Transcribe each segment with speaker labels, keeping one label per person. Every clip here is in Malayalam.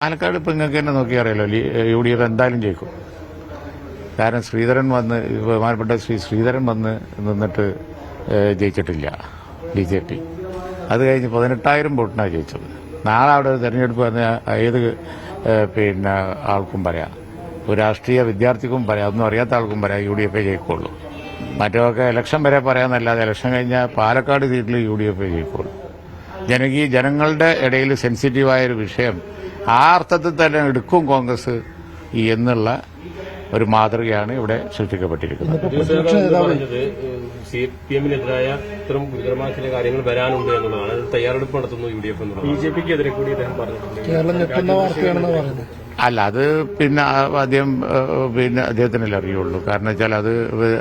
Speaker 1: പാലക്കാട് ഇപ്പം നിങ്ങൾക്ക് തന്നെ നോക്കി അറിയാലോ, UDF എന്തായാലും ജയിക്കും. കാരണം ശ്രീധരൻ വന്ന്, ബഹുമാനപ്പെട്ട ശ്രീധരൻ വന്ന് നിന്നിട്ട് ജയിച്ചിട്ടില്ല BJP. അത് കഴിഞ്ഞ് 18,000 വോട്ടിനാണ് ജയിച്ചത്. നാളെ അവിടെ തെരഞ്ഞെടുപ്പ് വന്ന ഏത് ആൾക്കും പറയാം, ഒരു രാഷ്ട്രീയ വിദ്യാർത്ഥിക്കും പറയാം, ഒന്നും അറിയാത്ത ആൾക്കും പറയാം UDF ജയിക്കുള്ളൂ. മറ്റൊക്കെ ഇലക്ഷൻ വരെ പറയാമെന്നല്ലാതെ ഇലക്ഷൻ കഴിഞ്ഞാൽ പാലക്കാട് സീറ്റിൽ UDF ജയിക്കുള്ളൂ. ജനങ്ങളുടെ ഇടയിൽ സെൻസിറ്റീവായൊരു വിഷയം ആ അർത്ഥത്തിൽ തന്നെ എടുക്കും കോൺഗ്രസ് എന്നുള്ള ഒരു മാതൃകയാണ് ഇവിടെ സൃഷ്ടിക്കപ്പെട്ടിരിക്കുന്നത്.
Speaker 2: CPM-നെതിരായ ഇത്തരം ഗുരുതരമായ ചില കാര്യങ്ങൾ വരാനുണ്ട് എന്നുള്ളതാണ്. തയ്യാറെടുപ്പ് നടത്തുന്നു UDF എന്നുള്ളത്. BJP-ക്കെതിരെ കൂടി അദ്ദേഹം പറഞ്ഞിട്ടുണ്ട്.
Speaker 1: അല്ല, അത് അദ്ദേഹത്തിനല്ലേ അറിയുള്ളൂ. കാരണം വെച്ചാൽ അത്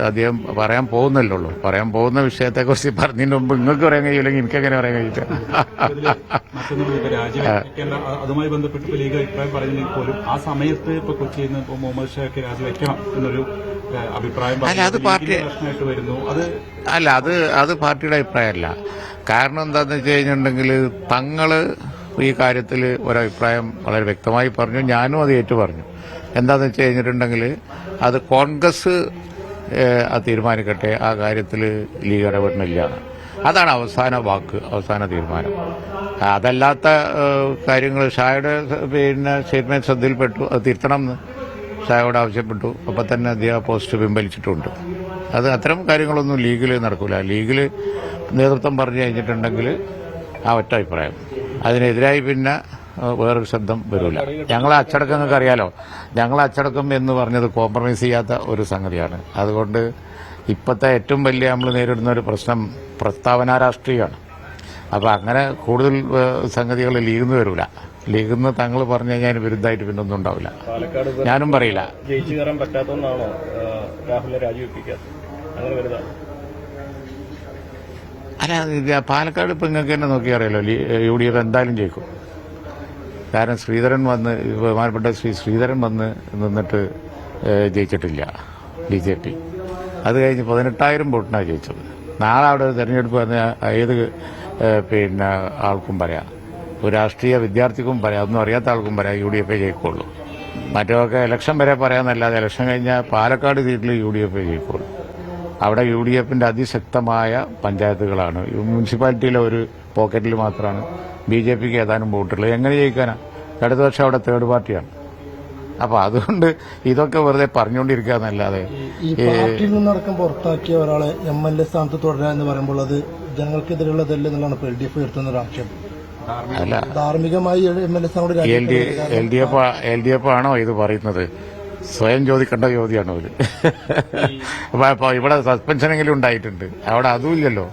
Speaker 1: അദ്ദേഹം പറയാൻ പോകുന്നല്ലോ. പറയാൻ പോകുന്ന വിഷയത്തെക്കുറിച്ച് പറഞ്ഞതിന് മുമ്പ് നിങ്ങൾക്ക് പറയാൻ കഴിയില്ലെങ്കിൽ എനിക്കെങ്ങനെ പറയാൻ കഴിയില്ല.
Speaker 3: അതുമായി ബന്ധപ്പെട്ട് ലീഗ് അഭിപ്രായം പറഞ്ഞെങ്കിൽ പോലും ആ സമയത്ത് ഇപ്പൊ കൊച്ചിയിൽ നിന്ന് മുഹമ്മദ് ഷാക്ക് രാജിവെക്കണം എന്നൊരു അഭിപ്രായം വരുന്നു.
Speaker 1: അത് പാർട്ടിയുടെ അഭിപ്രായമല്ല. കാരണം എന്താണെന്ന് വെച്ച് കഴിഞ്ഞിട്ടുണ്ടെങ്കിൽ തങ്ങള് ഈ കാര്യത്തിൽ ഒരഭിപ്രായം വളരെ വ്യക്തമായി പറഞ്ഞു. ഞാനും അത് ഏറ്റു പറഞ്ഞു. എന്താണെന്ന് വെച്ച് കഴിഞ്ഞിട്ടുണ്ടെങ്കിൽ അത് കോൺഗ്രസ് തീരുമാനിക്കട്ടെ, ആ കാര്യത്തിൽ ലീഗ് ഇടപെടുന്നില്ല. അതാണ് അവസാന വാക്ക്, അവസാന തീരുമാനം. അതല്ലാത്ത കാര്യങ്ങൾ ഷായുടെ സ്റ്റേറ്റ്മെന്റ് ശ്രദ്ധയിൽപ്പെട്ടു, അത് തിരുത്തണം എന്ന് ഷായോട് ആവശ്യപ്പെട്ടു. അപ്പം തന്നെ അദ്ദേഹം പോസ്റ്റ് പിൻവലിച്ചിട്ടുണ്ട്. അത് അത്തരം കാര്യങ്ങളൊന്നും ലീഗിൽ നടക്കില്ല. ലീഗിൽ നേതൃത്വം പറഞ്ഞു കഴിഞ്ഞിട്ടുണ്ടെങ്കിൽ ആ ഒറ്റ അഭിപ്രായം, അതിനെതിരായി വേറൊരു ശബ്ദം വരില്ല. ഞങ്ങളെ അച്ചടക്കം നിങ്ങൾക്ക് അറിയാലോ. ഞങ്ങളെ അച്ചടക്കം എന്ന് പറഞ്ഞത് കോംപ്രമൈസ് ചെയ്യാത്ത ഒരു സംഗതിയാണ്. അതുകൊണ്ട് ഇപ്പോഴത്തെ ഏറ്റവും വലിയ നമ്മൾ നേരിടുന്ന ഒരു പ്രശ്നം പ്രസ്താവന രാഷ്ട്രീയമാണ്. അപ്പം അങ്ങനെ കൂടുതൽ സംഗതികൾ ലീഗിൽ നിന്ന് വരില്ല. ലീഗിൽ നിന്ന് തങ്ങൾ പറഞ്ഞു കഴിഞ്ഞാൽ വിരുദ്ധമായിട്ട് ഒന്നും ഉണ്ടാവില്ല. ഞാനും പറയില്ല.
Speaker 2: ജയിച്ചു കയറാൻ പറ്റാത്തതുകൊണ്ടാണോ രാഹുലിനെ രാജിവെപ്പിക്കാത്തത്? അങ്ങനെ വരുന്നതാണ്.
Speaker 1: അല്ല, പാലക്കാട് ഇപ്പം നിങ്ങൾക്ക് തന്നെ നോക്കി അറിയാലോ, UDF എന്തായാലും ജയിക്കും. കാരണം ശ്രീധരൻ വന്ന്, ബഹുമാനപ്പെട്ട ശ്രീധരൻ വന്ന് നിന്നിട്ട് ജയിച്ചിട്ടില്ല BJP. അത് കഴിഞ്ഞ് 18,000 വോട്ടിനാണ് ജയിച്ചത്. നാളെ അവിടെ തെരഞ്ഞെടുപ്പ് വന്ന ഏത് ആൾക്കും പറയാം, ഒരു രാഷ്ട്രീയ വിദ്യാർത്ഥിക്കും പറയാം, ഒന്നും അറിയാത്ത ആൾക്കും പറയാം UDF ജയിക്കുള്ളൂ. മറ്റൊക്കെ ഇലക്ഷൻ വരെ പറയാമെന്നല്ലാതെ ഇലക്ഷൻ കഴിഞ്ഞാൽ പാലക്കാട് സീറ്റിൽ UDF ജയിക്കുള്ളൂ. അവിടെ UDF-ന്റെ അതിശക്തമായ പഞ്ചായത്തുകളാണ്. മുനിസിപ്പാലിറ്റിയിലെ ഒരു പോക്കറ്റിൽ മാത്രമാണ് BJP-ക്ക് ഏതാനും വോട്ടുള്ളത്. എങ്ങനെ ജയിക്കാനാ? ഇടതുപക്ഷം അവിടെ തേർഡ് പാർട്ടിയാണ്. അപ്പൊ അതുകൊണ്ട് ഇതൊക്കെ വെറുതെ പറഞ്ഞുകൊണ്ടിരിക്കുക എന്നല്ലാതെ
Speaker 4: ഈ പാർട്ടിയിൽ നിന്നടക്കം പുറത്താക്കിയ ഒരാളെ MLA സ്ഥാനത്ത് തുടരുക എന്ന് പറയുമ്പോൾ അത് ജനങ്ങൾക്കെതിരെയുള്ളതല്ല എന്നുള്ളതാണ് LDF ഉയർത്തുന്ന ഒരു ആക്ഷേപം.
Speaker 1: അല്ല,
Speaker 4: ധാർമ്മികമായി MLA സ്ഥാനത്ത്
Speaker 1: LDF ആണോ ഇത് പറയുന്നത്? സ്വയം ചോദിക്കേണ്ട ചോദ്യമാണ് അവര്. അപ്പൊ ഇവിടെ സസ്പെൻഷനെങ്കിലും ഉണ്ടായിട്ടുണ്ട്, അവിടെ അതുമില്ലല്ലോ.